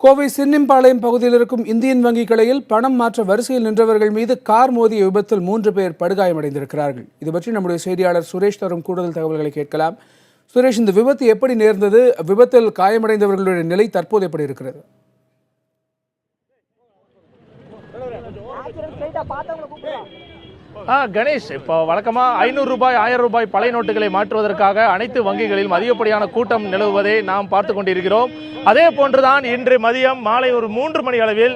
கோவை சின்னிம்பாளையம் பகுதியில் இருக்கும் இந்தியன் வங்கி கிளையில் பணம் மாற்ற வரிசையில் நின்றவர்கள் மீது கார் மோதிய விபத்தில் 3 பேர் படுகாயமடைந்திருக்கிறார்கள். இது பற்றி நம்முடைய செய்தியாளர் சுரேஷ் தரும் கூடுதல் தகவல்களை கேட்கலாம். சுரேஷ், இந்த விபத்து எப்படி நேர்ந்தது? விபத்தில் காயமடைந்தவர்களுடைய நிலை தற்போது எப்படி இருக்கிறது? கணேஷ், இப்போ வழக்கமாக 500 ரூபாய் 1000 ரூபாய் பழைய நோட்டுகளை மாற்றுவதற்காக அனைத்து வங்கிகளிலும் அதிகப்படியான கூட்டம் நிலவுவதை நாம் பார்த்து கொண்டிருக்கிறோம். அதே போன்றுதான் இன்று மதியம் மாலை ஒரு 3 மணி அளவில்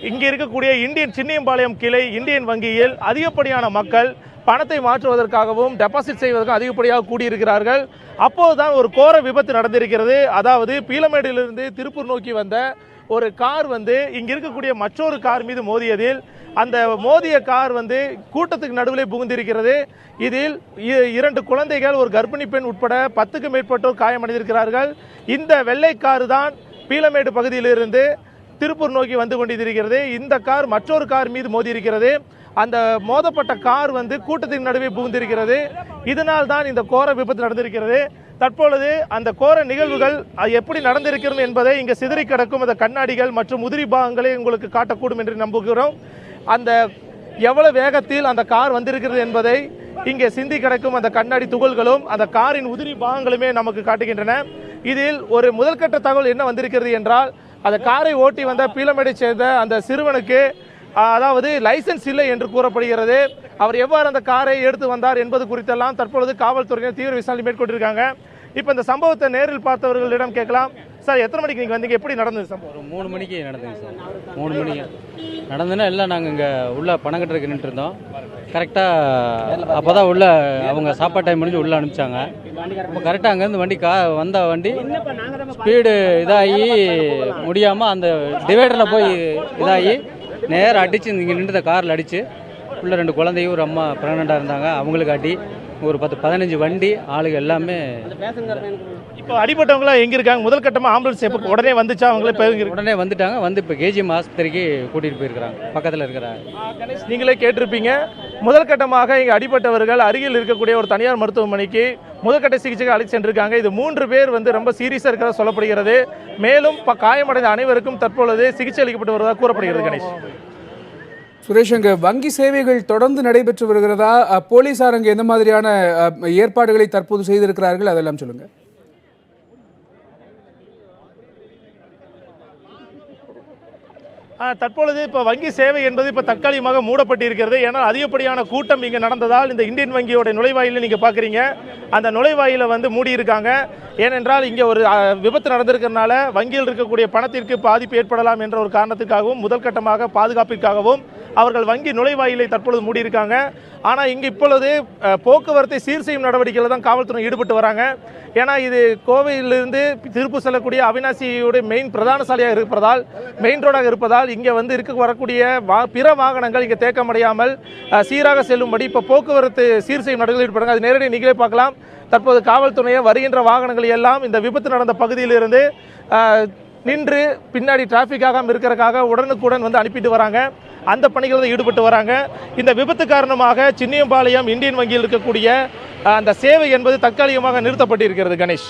இங்கே இருக்கக்கூடிய சின்னியம்பாளையம் கிளை இந்தியன் வங்கியில் அதிகப்படியான மக்கள் பணத்தை மாற்றுவதற்காகவும் டெபாசிட் செய்வதற்கும் அதிகப்படியாக கூடியிருக்கிறார்கள். அப்போதுதான் ஒரு கோர விபத்து நடந்திருக்கிறது. அதாவது பீளமேடிலிருந்து திருப்பூர் நோக்கி வந்த ஒரு கார் இங்கே இருக்கக்கூடிய மற்றொரு கார் மீது மோதியதில் அந்த மோதிய கார் கூட்டத்துக்கு நடுவில் புகுந்திருக்கிறது. இதில் 2 குழந்தைகள், ஒரு கர்ப்பிணி பெண் உட்பட 10க்கும் மேற்பட்டோர் காயமடைந்திருக்கிறார்கள். இந்த வெள்ளை கார் தான் பீளமேடு பகுதியிலிருந்து திருப்பூர் நோக்கி வந்து கொண்டிருக்கிறது. இந்த கார் மற்றொரு கார் மீது மோதியிருக்கிறது. அந்த மோதப்பட்ட கார் கூட்டத்தின் நடுவே புகுந்திருக்கிறது. இதனால் தான் இந்த கோர விபத்து நடந்திருக்கிறது. தற்பொழுது அந்த கோர நிகழ்வுகள் எப்படி நடந்திருக்கிறது என்பதை இங்கே சிதறி கிடக்கும் அந்த கண்ணாடிகள் மற்றும் உதிரி பாகங்களை உங்களுக்கு காட்டக்கூடும் என்று நம்புகிறோம். அந்த எவ்வளவு வேகத்தில் அந்த கார் வந்திருக்கிறது என்பதை இங்கே சிந்தி கிடக்கும் அந்த கண்ணாடி துகள்களும் அந்த காரின் உதிரி பாகங்களுமே நமக்கு காட்டுகின்றன. இதில் ஒரு முதல்கட்ட தகவல் என்ன வந்திருக்கிறது என்றால், அந்த காரை ஓட்டி வந்த பீளமேடை சேர்ந்த அந்த சிறுவனுக்கு அதாவது லைசன்ஸ் இல்லை என்று கூறப்படுகிறது. அவர் எவ்வாறு அந்த காரை எடுத்து வந்தார் என்பது குறித்தெல்லாம் தற்பொழுது காவல்துறையினர் தீவிர விசாரணை மேற்கொண்டிருக்காங்க. இப்போ இந்த சம்பவத்தை நேரில் பார்த்தவர்களிடம் கேட்கலாம். சார், எத்தனை மணிக்கு நீங்கள் வந்தீங்க? எப்படி நடந்தது சம்பவம்? ஒரு 3 மணிக்கு நடந்துங்க சார். 3 மணிக்கு நடந்ததுன்னா எல்லாம் நாங்கள் இங்கே உள்ள பணம் கட்டுறதுக்கு நின்று இருந்தோம். கரெக்டாக அப்போ தான் உள்ள அவங்க சாப்பாடு டைம் முடிஞ்சு உள்ளே அனுப்பிச்சாங்க. இப்போ கரெக்டாக அங்கேருந்து வந்த வண்டி ஸ்பீடு இதாகி முடியாமல் அந்த டிவைடரில் போய் இதாகி நேராக அடித்து இங்கே நின்று காரில் அடித்து உள்ள 2 குழந்தையும் ஒரு அம்மா ப்ரெக்னெண்ட்டாக இருந்தாங்க, அவங்களுக்கு அடி ஒரு 10-15 வண்டி ஆளுங்க எல்லாமே. இப்போ அடிபட்டவங்களாம் எங்கே இருக்காங்க? முதல் கட்டமாக ஆம்புலன்ஸ் உடனே வந்துச்சா? அவங்களே உடனே வந்துட்டாங்க. இப்போ கேஜிஎம் ஆஸ்பத்திரிக்கு கூட்டிகிட்டு போயிருக்கிறாங்க, பக்கத்தில் இருக்கிறாங்க. கணேஷ், நீங்களே கேட்டிருப்பீங்க. முதல் கட்டமாக இங்கே அடிபட்டவர்கள் அருகில் இருக்கக்கூடிய ஒரு தனியார் மருத்துவமனைக்கு முதற்கட்ட சிகிச்சைக்கு அழைத்து சென்றிருக்காங்க. இது 3 பேர் ரொம்ப சீரியஸாக இருக்கிறதா சொல்லப்படுகிறது. மேலும் காயமடைந்த அனைவருக்கும் தற்பொழுது சிகிச்சை அளிக்கப்பட்டு வருவதாக கூறப்படுகிறது. கணேஷ், சுரேஷ், அங்கே வங்கி சேவைகள் தொடர்ந்து நடைபெற்று வருகிறதா? போலீசார் அங்கே எந்த மாதிரியான ஏற்பாடுகளை தற்போது செய்திருக்கிறார்கள், அதெல்லாம் சொல்லுங்க. தற்பொழுது இப்போ வங்கி சேவை என்பது இப்போ தற்காலிகமாக மூடப்பட்டிருக்கிறது. ஏன்னா அதிகப்படியான கூட்டம் இங்கே நடந்ததால் இந்த இந்தியன் வங்கியோட நுழைவாயில நீங்கள் பார்க்குறீங்க, அந்த நுழைவாயில மூடியிருக்காங்க. ஏனென்றால் இங்கே ஒரு விபத்து நடந்திருக்கிறதுனால வங்கியில் இருக்கக்கூடிய பணத்திற்கு பாதிப்பு ஏற்படலாம் என்ற ஒரு காரணத்துக்காகவும் முதல் கட்டமாக பாதுகாப்பிற்காகவும் அவர்கள் வங்கி நுழைவாயிலை தற்பொழுது மூடியிருக்காங்க. ஆனால் இங்கே இப்பொழுது போக்குவரத்தை சீர் செய்யும் நடவடிக்கையில் தான் காவல்துறை ஈடுபட்டு வராங்க. ஏன்னா இது கோவையிலிருந்து திருப்பூர் செல்லக்கூடிய அவினாசியுடைய பிரதான சாலையாக இருப்பதால், மெயின் ரோடாக இருப்பதால் இங்கே வரக்கூடிய பிற வாகனங்கள் இங்கே தேக்கமடையாமல் சீராக செல்லும்படி இப்போ போக்குவரத்து சீர் செய்யும் நடவடிக்கையில் ஈடுபடுறாங்க. அது நேரடி நீங்களே பார்க்கலாம். தற்போது காவல்துறையை வருகின்ற வாகனங்கள் எல்லாம் இந்த விபத்து நடந்த பகுதியிலிருந்து நின்று பின்னாடி டிராஃபிக் ஆகாமல் இருக்கிறதுக்காக உடனுக்குடன் அனுப்பிட்டு வராங்க. அந்த பணிகளில் ஈடுபட்டு வராங்க. இந்த விபத்து காரணமாக சின்னியம்பாளையம் இந்தியன் வங்கியில் இருக்கக்கூடிய அந்த சேவை என்பது தற்காலிகமாக நிறுத்தப்பட்டிருக்கிறது. கணேஷ்.